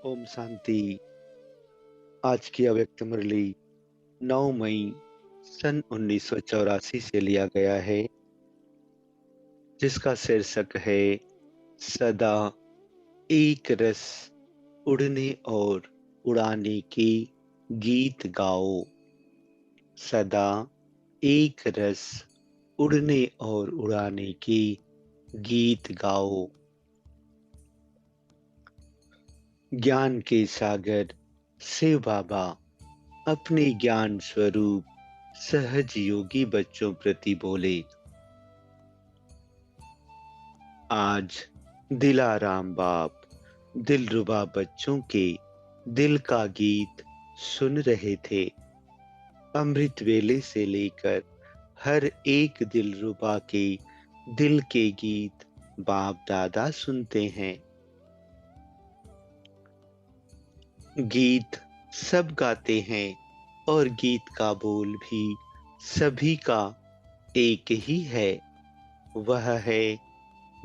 ओम शांति। आज की अव्यक्त मुरली 9 मई सन 1984 से लिया गया है, जिसका शीर्षक है सदा एक रस उड़ने और उड़ाने के गीत गाओ। सदा एक रस उड़ने और उड़ाने के गीत गाओ। ज्ञान के सागर शिव बाबा अपने ज्ञान स्वरूप सहज योगी बच्चों प्रति बोले। आज दिलाराम बाप दिलरुबा बच्चों के दिल का गीत सुन रहे थे। अमृत वेले से लेकर हर एक दिलरुबा के दिल के गीत बाप दादा सुनते हैं। गीत सब गाते हैं और गीत का बोल भी सभी का एक ही है, वह है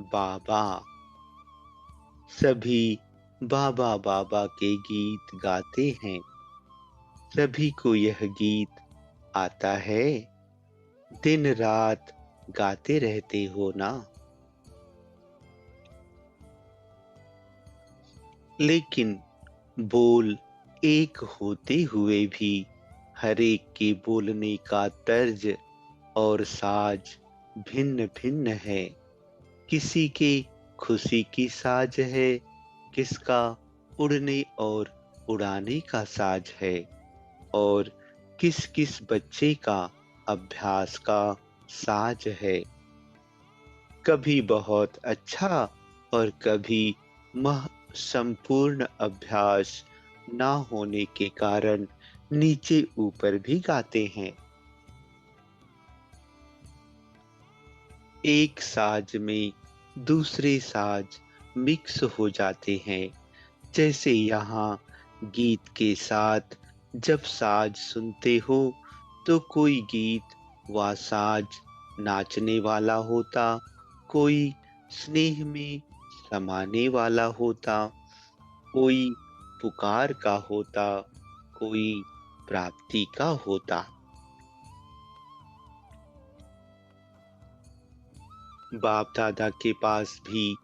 बाबा। सभी बाबा बाबा के गीत गाते हैं। सभी को यह गीत आता है। दिन रात गाते रहते हो ना। लेकिन बोल एक होते हुए भी हर एक के बोलने का तर्ज और साज भिन्न भिन्न है। किसी के खुशी की साज है, किसका उड़ने और उड़ाने का साज है, और किस किस बच्चे का अभ्यास का साज है। कभी बहुत अच्छा और कभी मह संपूर्ण अभ्यास ना होने के कारण नीचे ऊपर भी गाते हैं। एक साज में दूसरे साज मिक्स हो जाते हैं। जैसे यहाँ गीत के साथ जब साज सुनते हो तो कोई गीत व साज नाचने वाला होता, कोई स्नेह में समाने वाला होता, कोई पुकार का होता, कोई प्राप्ति का होता। बाप दादा के पास भी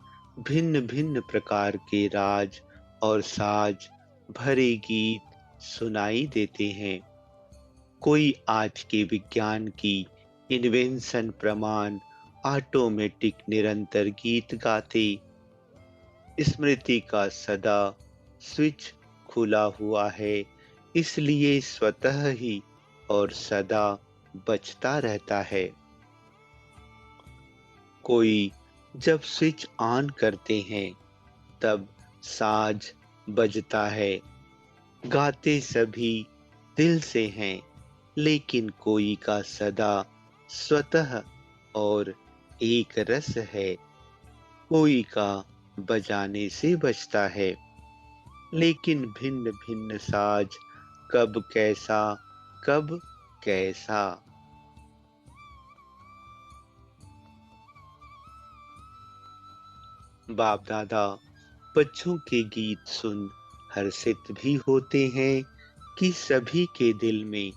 भिन्न भिन्न प्रकार के राज और साज भरे गीत सुनाई देते हैं। कोई आज के विज्ञान की इन्वेंशन प्रमाण ऑटोमेटिक निरंतर गीत गाते, स्मृति का सदा स्विच खुला हुआ है, इसलिए स्वतः ही और सदा बजता रहता है। कोई जब स्विच ऑन करते हैं तब साज बजता है। गाते सभी दिल से हैं, लेकिन कोई का सदा स्वतः और एक रस है, कोई का बजाने से बजता है। लेकिन भिन्न भिन्न साज कब कैसा। बाप दादा बच्चों के गीत सुन हर्षित भी होते हैं कि सभी के दिल में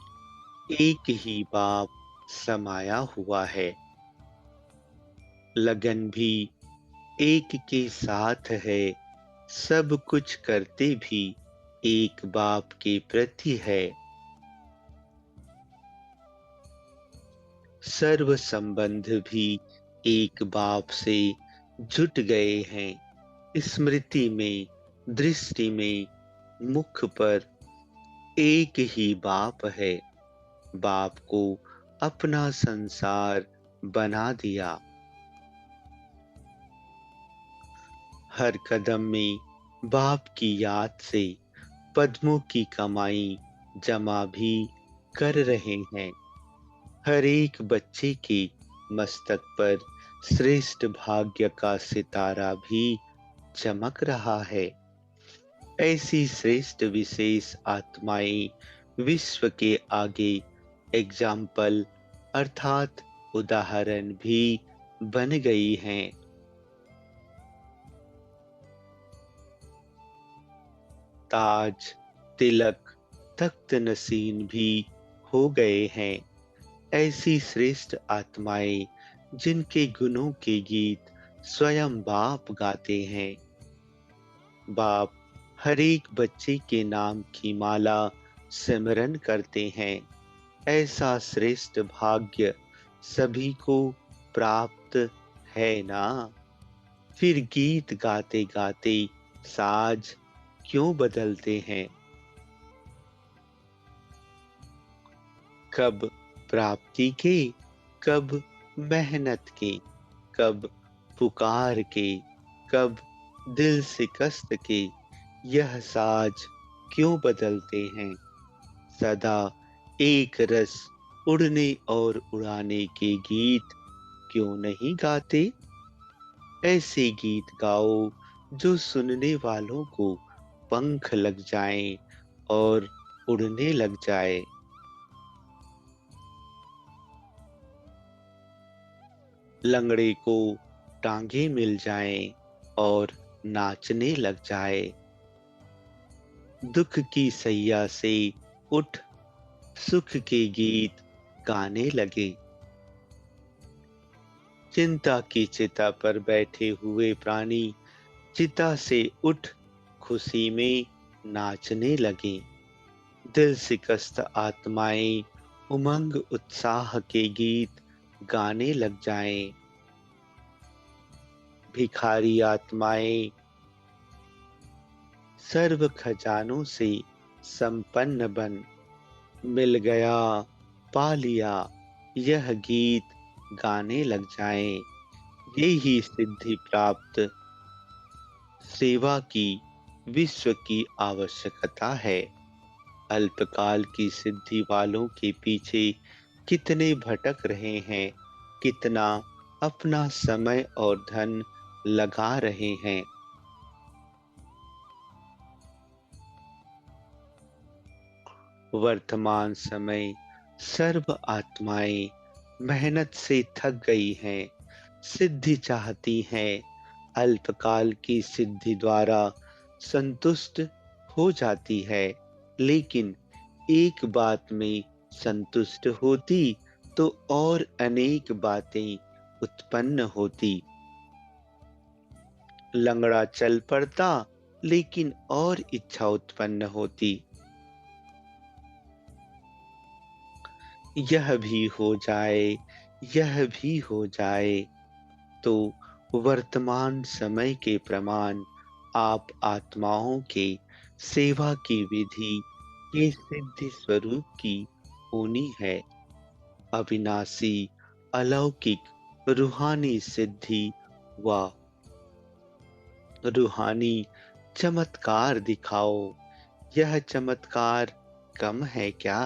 एक ही बाप समाया हुआ है। लगन भी एक के साथ है, सब कुछ करते भी एक बाप के प्रति है। सर्व संबंध भी एक बाप से जुट गए हैं। स्मृति में, दृष्टि में, मुख पर एक ही बाप है। बाप को अपना संसार बना दिया। हर कदम में बाप की याद से पद्मों की कमाई जमा भी कर रहे हैं। हर एक बच्चे के मस्तक पर श्रेष्ठ भाग्य का सितारा भी चमक रहा है। ऐसी श्रेष्ठ विशेष आत्माएं विश्व के आगे एग्जाम्पल अर्थात उदाहरण भी बन गई हैं। ताज, तिलक, तख्त नसीन भी हो गए हैं। ऐसी श्रेष्ठ आत्माएं जिनके गुणों के गीत स्वयं बाप गाते हैं। बाप हर एक बच्चे के नाम की माला सिमरन करते हैं। ऐसा श्रेष्ठ भाग्य सभी को प्राप्त है ना। फिर गीत गाते गाते साज क्यों बदलते हैं? कब प्राप्ति के, कब मेहनत के, कब पुकार के, कब दिल शिकस्त के, यह साज क्यों बदलते हैं? सदा एक रस उड़ने और उड़ाने के गीत क्यों नहीं गाते? ऐसे गीत गाओ जो सुनने वालों को पंख लग जाएं और उड़ने लग जाए। लंगड़े को टांगे मिल जाएं और नाचने लग जाए। दुख की सैया से उठ सुख के गीत गाने लगे। चिंता की चिता पर बैठे हुए प्राणी चिता से उठ खुशी में नाचने लगे। दिल शिकस्त आत्माएं उमंग उत्साह के गीत गाने लग जाएं। भिखारी आत्माएं सर्व खजानों से संपन्न बन मिल गया पा लिया यह गीत गाने लग जाएं। ये ही सिद्धि प्राप्त सेवा की विश्व की आवश्यकता है। अल्पकाल की सिद्धि वालों के पीछे कितने भटक रहे हैं, कितना अपना समय और धन लगा रहे हैं। वर्तमान समय सर्व आत्माएं मेहनत से थक गई हैं, सिद्धि चाहती हैं। अल्पकाल की सिद्धि द्वारा संतुष्ट हो जाती है, लेकिन एक बात में संतुष्ट होती तो और अनेक बातें उत्पन्न होती। लंगड़ा चल पड़ता लेकिन और इच्छा उत्पन्न होती। यह भी हो जाए, यह भी हो जाए। तो वर्तमान समय के प्रमाण आप आत्माओं के सेवा की विधि ये सिद्धि स्वरूप की होनी है। अविनाशी अलौकिक रूहानी सिद्धि व रूहानी चमत्कार दिखाओ। यह चमत्कार कम है क्या?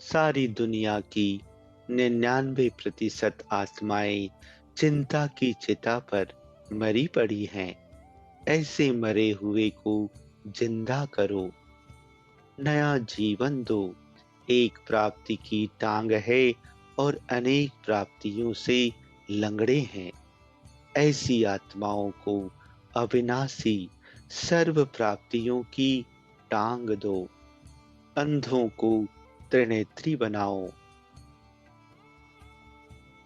सारी दुनिया की 99% आत्माएं चिंता की चिता पर मरी पड़ी हैं। ऐसे मरे हुए को जिंदा करो, नया जीवन दो। एक प्राप्ति की टांग है और अनेक प्राप्तियों से लंगड़े हैं। ऐसी आत्माओं को अविनाशी सर्व प्राप्तियों की टांग दो। अंधों को त्रिनेत्री बनाओ,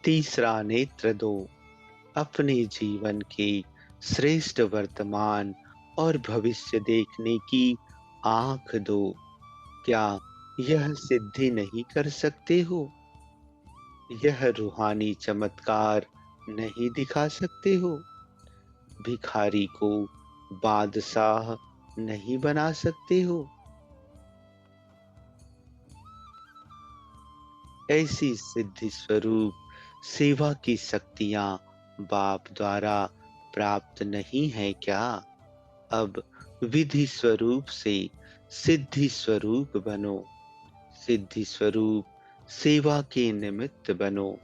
तीसरा नेत्र दो। अपने जीवन के श्रेष्ठ वर्तमान और भविष्य देखने की आंख दो। क्या यह सिद्धि नहीं कर सकते हो? यह रूहानी चमत्कार नहीं दिखा सकते हो? भिखारी को बादशाह नहीं बना सकते हो? ऐसी सिद्धि स्वरूप सेवा की शक्तियां बाप द्वारा प्राप्त नहीं है क्या? अब विधि स्वरूप से सिद्धि स्वरूप बनो। सिद्धि स्वरूप सेवा के निमित्त बनो।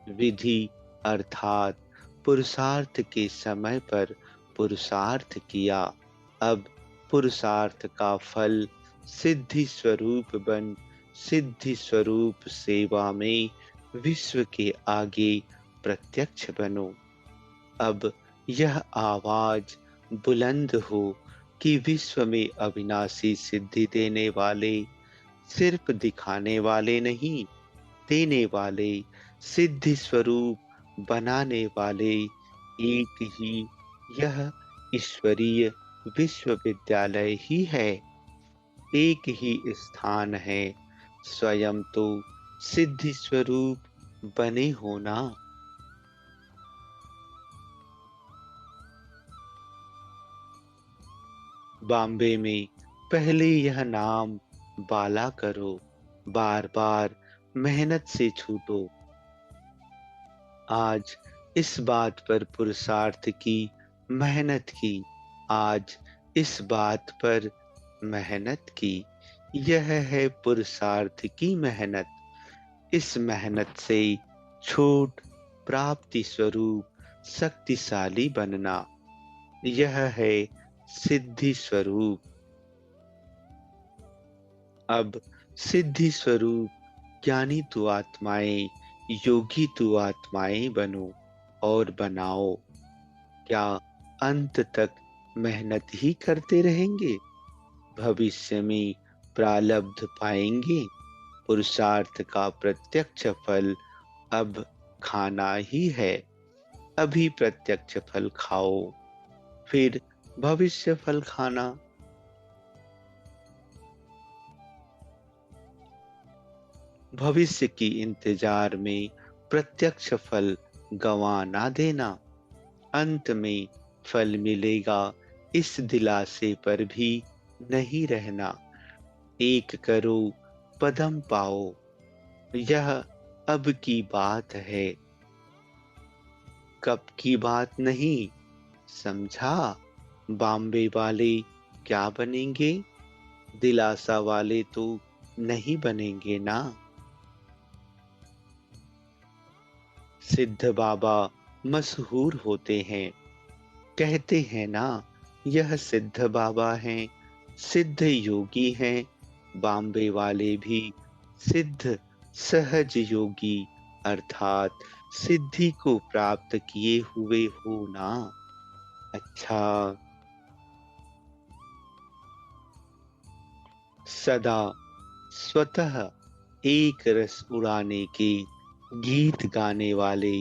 विधि अर्थात पुरुषार्थ के समय पर पुरुषार्थ किया। अब पुरुषार्थ का फल सिद्धि स्वरूप बन सिद्धि स्वरूप सेवा में विश्व के आगे प्रत्यक्ष बनो। अब यह आवाज बुलंद हो कि विश्व में अविनाशी सिद्धि देने वाले, सिर्फ दिखाने वाले नहीं, देने वाले, सिद्धि स्वरूप बनाने वाले एक ही यह ईश्वरीय विश्वविद्यालय ही है। एक ही स्थान है, स्वयं तो सिद्धि स्वरूप बने होना। बॉम्बे में पहले यह नाम बाला करो, बार बार मेहनत से छूटो। आज इस बात पर पुरुषार्थ की, मेहनत की, आज इस बात पर मेहनत की। यह है पुरुषार्थ की मेहनत। इस मेहनत से छूट प्राप्ति स्वरूप शक्तिशाली बनना। यह है सिद्धि स्वरूप। अब सिद्धि स्वरूप ज्ञानी तु आत्माएं, योगी तु आत्माएं बनो और बनाओ। क्या अंत तक मेहनत ही करते रहेंगे? भविष्य में प्रारब्ध पाएंगे। पुरुषार्थ का प्रत्यक्ष फल अब खाना ही है। अभी प्रत्यक्ष फल खाओ, फिर भविष्य फल खाना। भविष्य की इंतजार में प्रत्यक्ष फल गंवा ना देना। अंत में फल मिलेगा, इस दिलासे पर भी नहीं रहना। एक करो पदम पाओ, यह अब की बात है, कब की बात नहीं। समझा? बॉम्बे वाले क्या बनेंगे? दिलासा वाले तो नहीं बनेंगे ना। सिद्ध बाबा मशहूर होते हैं, कहते हैं ना, यह सिद्ध बाबा हैं, सिद्ध योगी हैं। बॉम्बे वाले भी सिद्ध सहज योगी अर्थात सिद्धि को प्राप्त किए हुए हो ना। अच्छा, सदा स्वतः एक रस उड़ाने के गीत गाने वाले,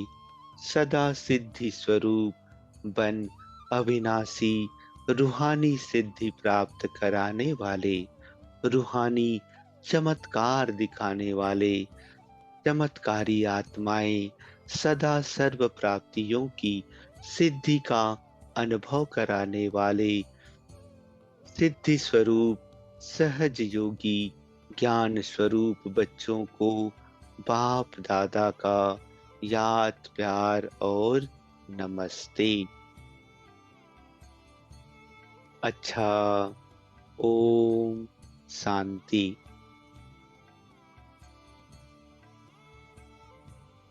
सदा सिद्धि स्वरूप बन अविनाशी रूहानी सिद्धि प्राप्त कराने वाले, रूहानी चमत्कार दिखाने वाले, चमत्कारी आत्माएं, सदा सर्व प्राप्तियों की सिद्धि का अनुभव कराने वाले, सिद्धि स्वरूप सहज योगी, ज्ञान स्वरूप बच्चों को बाप दादा का याद प्यार और नमस्ते। अच्छा, ओम शांति।